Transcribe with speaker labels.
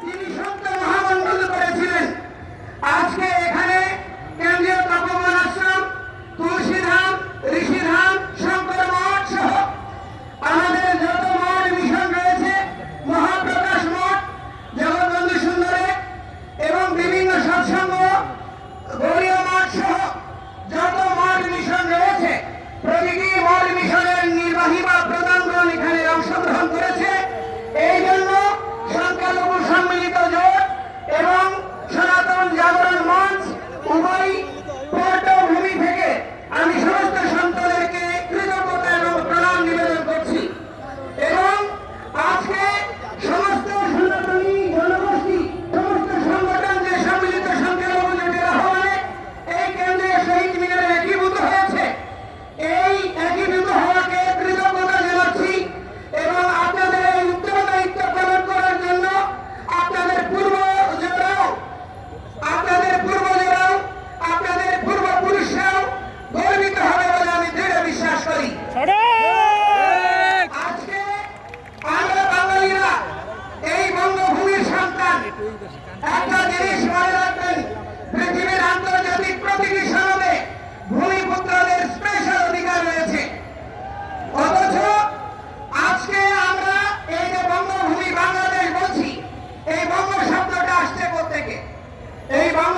Speaker 1: তিনি সত্য মহামন্ডল করেছিলেন। আজকে এখানে কেন্দ্রীয় তপবন আশ্রম, তুলসীধাম, ঋষিধাম, শঙ্কর মঠ সহ আমাদের যত মঠ মিশন রয়েছে, মহাপ্রকাশ মঠ, জগৎবন্ধু সুন্দরে এবং বিভিন্ন সৎসঙ্গ, গৌরীয় মঠ সহ যত মঠ মিশন রয়েছে, প্রতিটি মঠ মিশনের নির্বাহী বা প্রধানগণ এখানে অংশগ্রহণ করেছে। এই জন্য সংখ্যালঘু সম্মিলিত জোট এবং সনাতন জাগরণ মঞ্চ উভয় পটভূমি থেকে আমি সমস্ত সন্তানদেরকে কৃতজ্ঞতা এবং প্রণাম নিবেদন করছি। এবং আজকে সমস্ত সনাতনী জনগোষ্ঠী, সমস্ত সংগঠন যে সম্মিলিত সংখ্যালঘু জোটের আহ্বানে এই কেন্দ্রীয় শহীদ মিনারে একীভূত হয়েছে, এই একীভূত হওয়াকে কৃতজ্ঞতা জানাচ্ছি। এবং আপনাদের এই উত্তরদায়িত্ব পালন করার জন্য আপনাদের পূর্বজরাও, আপনাদের পূর্বপুরুষরাও গর্বিত হবে বলে আমি দৃঢ় বিশ্বাস করি। আজকে আমরা বাঙালিরা এই বঙ্গভূমির সন্তান। একটা জিনিস মনে রাখবেন, পৃথিবীর আন্তর্জাতিক প্রতিটি সনদে ভূমিপুত্রদের স্পেশাল অধিকার রয়েছে। অথচ আজকে আমরা এই যে বঙ্গভূমি বাংলাদেশ বলছি, এই বঙ্গ শব্দটা আসছে কোত্থেকে? এই বঙ্গ